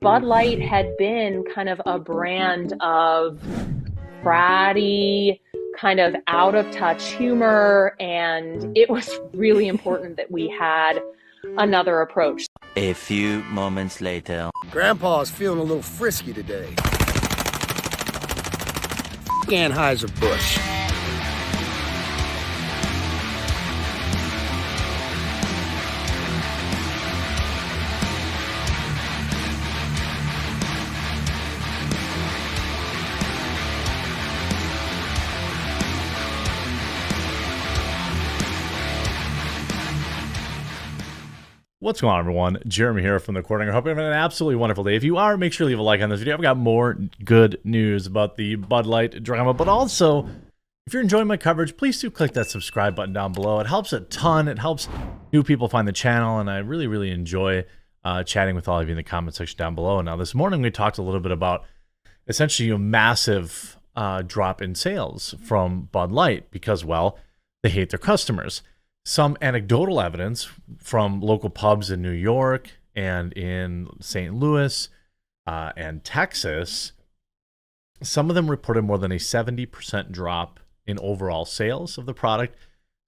Bud Light had been kind of a brand of bratty, kind of out of touch humor, and it was really important that we had another approach. A few moments later. Grandpa's feeling a little frisky today. Anheuser-Busch. What's going on, everyone? Jeremy here from The Quartering. I hope you're having an absolutely wonderful day. If you are, make sure to leave a like on this video. I've got more good news about the Bud Light drama, but also, if you're enjoying my coverage, please do click that subscribe button down below. It helps a ton. It helps new people find the channel, and I really, really enjoy chatting with all of you in the comment section down below. Now, this morning, we talked a little bit about essentially a massive drop in sales from Bud Light because, well, they hate their customers. Some anecdotal evidence from local pubs in New York and in St. Louis and Texas, some of them reported more than a 70% drop in overall sales of the product.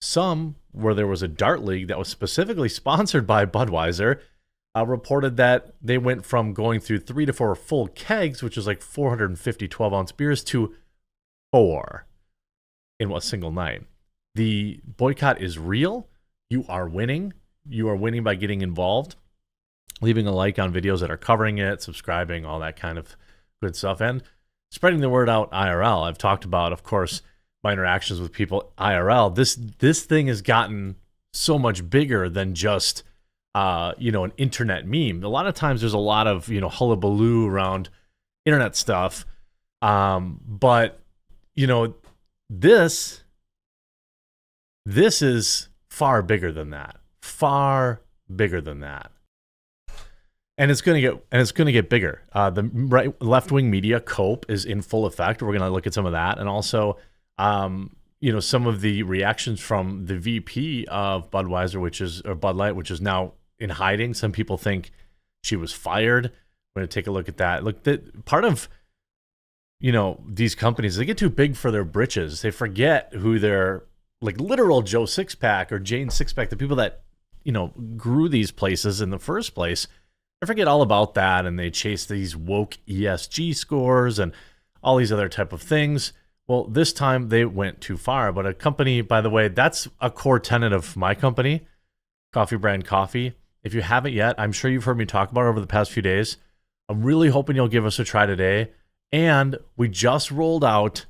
Some, where there was a dart league that was specifically sponsored by Budweiser, reported that they went from going through 3 to 4 full kegs, which is like 450 12-ounce beers, to 4 in a single night. The boycott is real. You are winning. You are winning by getting involved, leaving a like on videos that are covering it, subscribing, all that kind of good stuff, and spreading the word out IRL. I've talked about, of course, my interactions with people IRL. This thing has gotten so much bigger than just an internet meme. A lot of times there's a lot of hullabaloo around internet stuff, but this is far bigger than that. Far bigger than that. And it's going to get bigger. The left-wing media cope is in full effect. We're going to look at some of that, and also some of the reactions from the VP of Budweiser, or Bud Light, which is now in hiding. Some people think she was fired. We're going to take a look at that. Look, part of these companies, they get too big for their britches. They forget who their literal Joe Sixpack or Jane Sixpack, the people that grew these places in the first place. I forget all about that, and they chase these woke ESG scores and all these other type of things. Well, this time they went too far. But a company, by the way, that's a core tenet of my company, Coffee Brand Coffee. If you haven't yet, I'm sure you've heard me talk about it over the past few days. I'm really hoping you'll give us a try today. And we just rolled out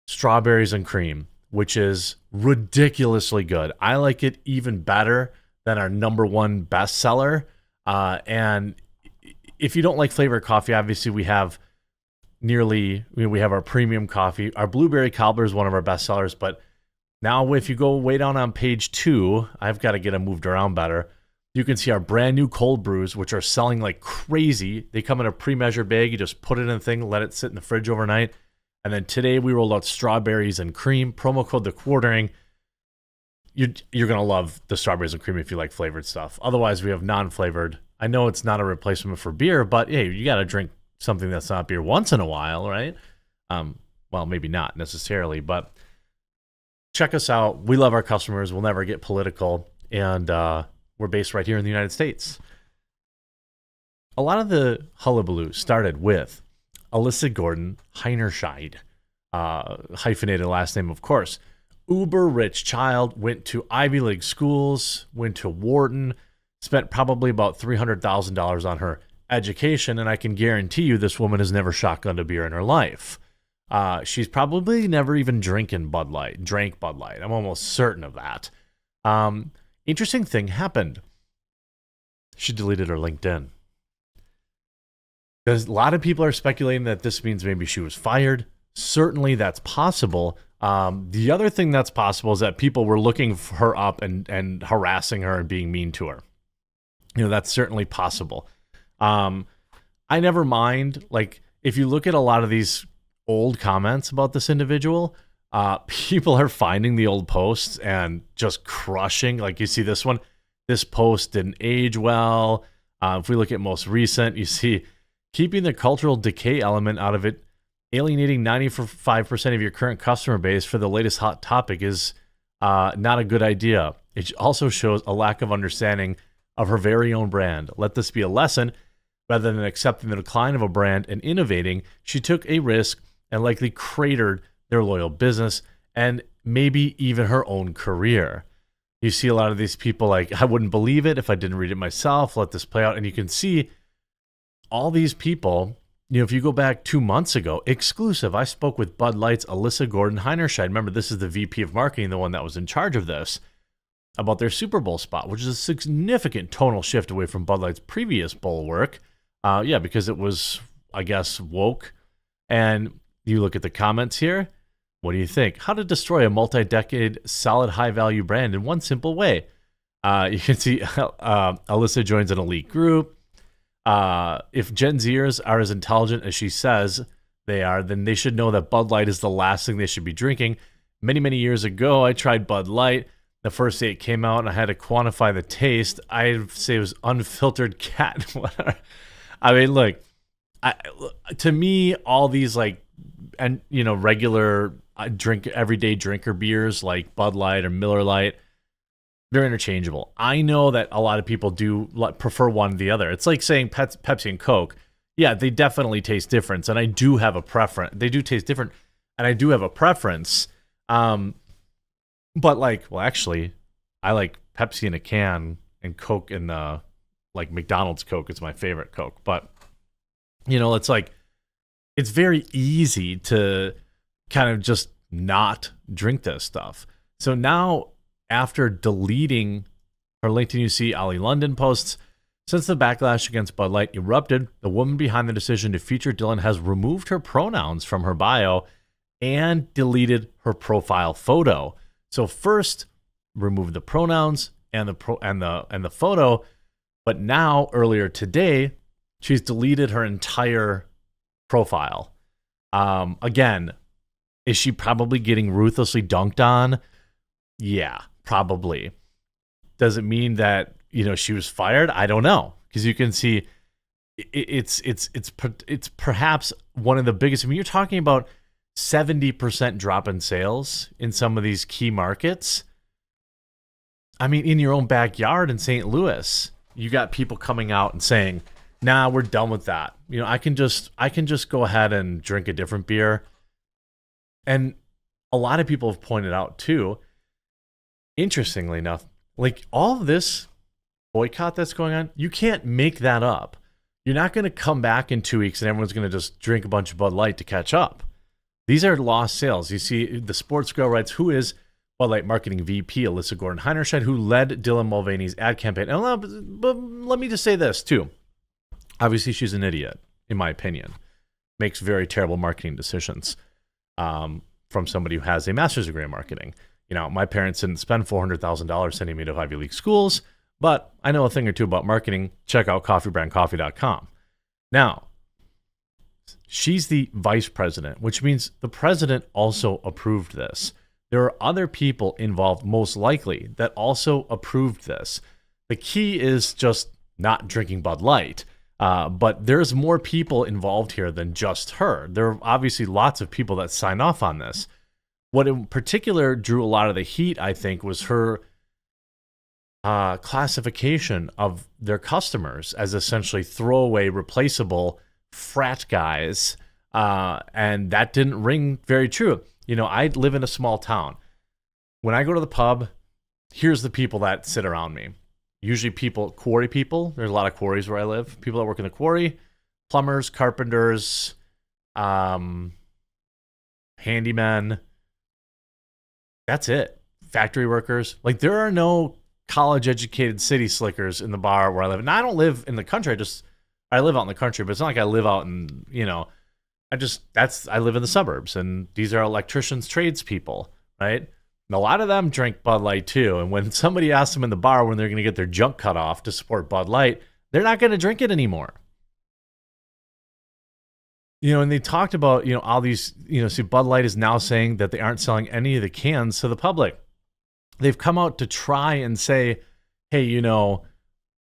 strawberries and cream, which is ridiculously good. I like it even better than our #1 bestseller. And if you don't like flavored coffee, obviously we have we have our premium coffee. Our blueberry cobbler is one of our best sellers, but now if you go way down on page 2, I've got to get them moved around better. You can see our brand new cold brews, which are selling like crazy. They come in a pre-measured bag. You just put it in a thing, let it sit in the fridge overnight. And then today we rolled out strawberries and cream. Promo code The Quartering. You're going to love the strawberries and cream if you like flavored stuff. Otherwise, we have non-flavored. I know it's not a replacement for beer, but hey, you got to drink something that's not beer once in a while, right? Well, maybe not necessarily, but check us out. We love our customers. We'll never get political. And we're based right here in the United States. A lot of the hullabaloo started with Alyssa Gordon Heinerscheid, hyphenated last name, of course. Uber rich child, went to Ivy League schools, went to Wharton, spent probably about $300,000 on her education, and I can guarantee you this woman has never shotgunned a beer in her life. She's probably never even drank Bud Light. I'm almost certain of that. Interesting thing happened. She deleted her LinkedIn. Because a lot of people are speculating that this means maybe she was fired. Certainly that's possible. The other thing that's possible is that people were looking her up and harassing her and being mean to her. That's certainly possible. I never mind. If you look at a lot of these old comments about this individual, people are finding the old posts and just crushing. Like you see this one, this post didn't age well. If we look at most recent, you see keeping the cultural decay element out of it, alienating 95% of your current customer base for the latest hot topic is not a good idea. It also shows a lack of understanding of her very own brand. Let this be a lesson. Rather than accepting the decline of a brand and innovating, she took a risk and likely cratered their loyal business and maybe even her own career. You see a lot of these people like, I wouldn't believe it if I didn't read it myself. Let this play out. And you can see all these people, if you go back 2 months ago, exclusive, I spoke with Bud Light's Alyssa Gordon-Heinerscheid. Remember, this is the VP of marketing, the one that was in charge of this, about their Super Bowl spot, which is a significant tonal shift away from Bud Light's previous bowl work. Because it was, I guess, woke. And you look at the comments here. What do you think? How to destroy a multi-decade solid high-value brand in one simple way. You can see Alyssa joins an elite group. If Gen Zers are as intelligent as she says they are, then they should know that Bud Light is the last thing they should be drinking. Many, many years ago, I tried Bud Light. The first day it came out, and I had to quantify the taste. I'd say it was unfiltered cat water. I mean, look, to me, all these regular everyday drinker beers like Bud Light or Miller Lite, they're interchangeable. I know that a lot of people do prefer one to the other. It's like saying Pepsi and Coke. Yeah, they definitely taste different, and I do have a preference. They do taste different, and I do have a preference. But actually, I like Pepsi in a can and Coke in the McDonald's Coke is my favorite Coke. But it's very easy to kind of just not drink this stuff. So now, after deleting her LinkedIn, you see Ali London posts, since the backlash against Bud Light erupted, the woman behind the decision to feature Dylan has removed her pronouns from her bio and deleted her profile photo. So first, remove the pronouns and the photo, but now earlier today, she's deleted her entire profile. Again, is she probably getting ruthlessly dunked on? Yeah, probably. Does it mean that she was fired? I don't know, because you can see it's perhaps one of the biggest. I mean, you're talking about 70% drop in sales in some of these key markets. I mean, in your own backyard in St. Louis, you got people coming out and saying, "Nah, we're done with that. I can just go ahead and drink a different beer." And a lot of people have pointed out too, interestingly enough, all of this boycott that's going on, you can't make that up. You're not going to come back in 2 weeks and everyone's going to just drink a bunch of Bud Light to catch up. These are lost sales. You see, the Sports Girl writes, who is Bud Light marketing VP Alyssa Gordon-Heinerscheid, who led Dylan Mulvaney's ad campaign. And but let me just say this too. Obviously, she's an idiot, in my opinion. Makes very terrible marketing decisions from somebody who has a master's degree in marketing. My parents didn't spend $400,000 sending me to Ivy League schools, but I know a thing or two about marketing. Check out coffeebrandcoffee.com. Now, she's the vice president, which means the president also approved this. There are other people involved, most likely, that also approved this. The key is just not drinking Bud Light. But there's more people involved here than just her. There are obviously lots of people that sign off on this. What in particular drew a lot of the heat, I think, was her classification of their customers as essentially throwaway, replaceable frat guys. And that didn't ring very true. I live in a small town. When I go to the pub, here's the people that sit around me. Usually quarry people. There's a lot of quarries where I live. People that work in the quarry, plumbers, carpenters, handymen. That's it. Factory workers. There are no college-educated city slickers in the bar where I live. And I don't live in the country. I live out in the country, but it's not like I live out in, I live in the suburbs, and these are electricians, tradespeople, right? And a lot of them drink Bud Light too. And when somebody asks them in the bar when they're going to get their junk cut off to support Bud Light, they're not going to drink it anymore. And they talked about, all these, see, Bud Light is now saying that they aren't selling any of the cans to the public. They've come out to try and say, hey,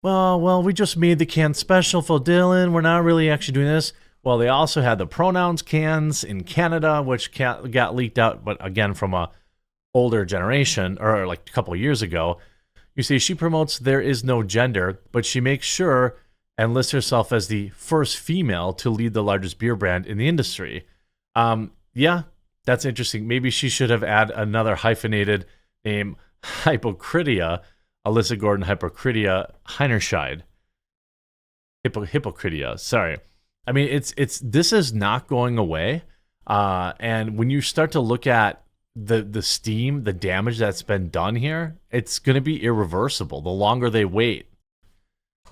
well, we just made the can special for Dylan. We're not really actually doing this. Well, they also had the pronouns cans in Canada, which got leaked out, but again, from a older generation, or like a couple of years ago. You see, she promotes there is no gender, but she makes sure and lists herself as the first female to lead the largest beer brand in the industry. Yeah, that's interesting. Maybe she should have added another hyphenated name, Hypocritia, Alyssa Gordon Hypocritia Heinerscheid. Hypocritia, sorry. I mean, this is not going away. And when you start to look at the steam, the damage that's been done here, it's going to be irreversible the longer they wait.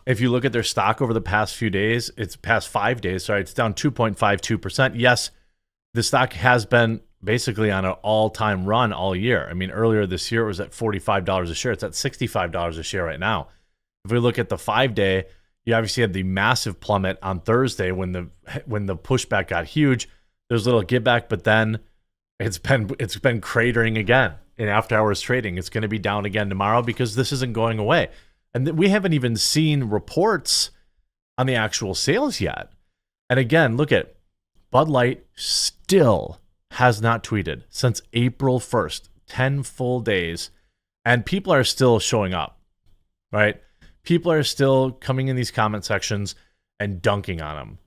If you look at their stock over the past few days, it's past 5 days, sorry, it's down 2.52%. Yes, the stock has been basically on an all-time run all year. I mean, earlier this year it was at $45 a share. It's at $65 a share right now. If we look at the 5-day, you obviously had the massive plummet on Thursday when the pushback got huge. There's a little give back, but then it's been cratering again in after hours trading. It's going to be down again tomorrow because this isn't going away. And we haven't even seen reports on the actual sales yet. And again, look at Bud Light still has not tweeted since April 1st, 10 full days. And people are still showing up, right? People are still coming in these comment sections and dunking on them.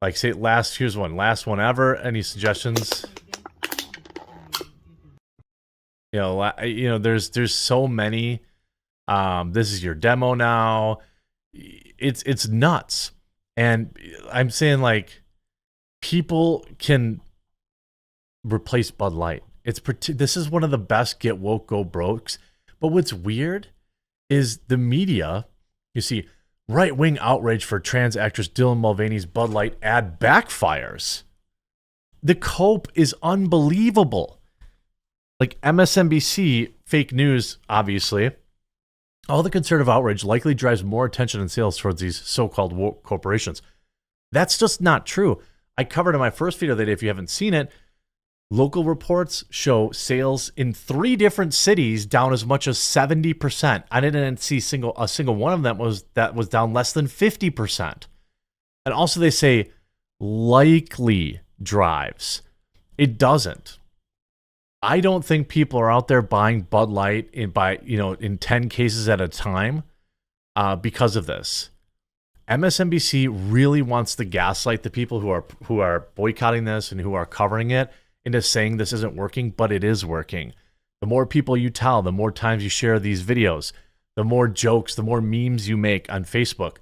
Like, say, here's one, last one ever. Any suggestions? There's so many. This is your demo now. It's nuts. And I'm saying, like, people can replace Bud Light. This is one of the best get woke, go brokes. But what's weird is the media. You see, right-wing outrage for trans actress Dylan Mulvaney's Bud Light ad backfires. The cope is unbelievable. Like MSNBC, fake news, obviously. All the conservative outrage likely drives more attention and sales towards these so-called woke corporations. That's just not true. I covered in my first video that if you haven't seen it, local reports show sales in 3 different cities down as much as 70%. I didn't see a single one of them was down less than 50%. And also they say likely drives. It doesn't. I don't think people are out there buying Bud Light in 10 cases at a time because of this. MSNBC really wants to gaslight the people who are boycotting this and who are covering it into saying this isn't working, but it is working. The more people you tell, the more times you share these videos, the more jokes, the more memes you make on Facebook,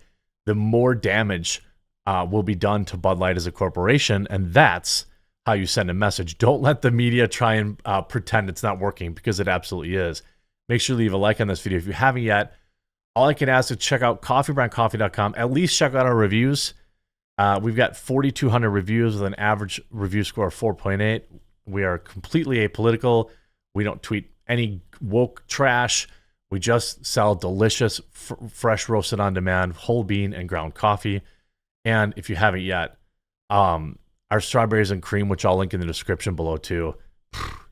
the more damage will be done to Bud Light as a corporation. And that's how you send a message. Don't let the media try and pretend it's not working, because it absolutely is. Make sure to leave a like on this video if you haven't yet. All I can ask is check out coffeebrandcoffee.com. At least check out our reviews. We've got 4,200 reviews with an average review score of 4.8. We are completely apolitical. We don't tweet any woke trash. We just sell delicious, fresh roasted on demand, whole bean and ground coffee. And if you haven't yet, our strawberries and cream, which I'll link in the description below too,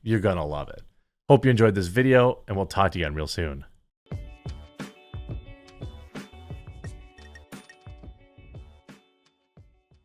you're going to love it. Hope you enjoyed this video, and we'll talk to you again real soon.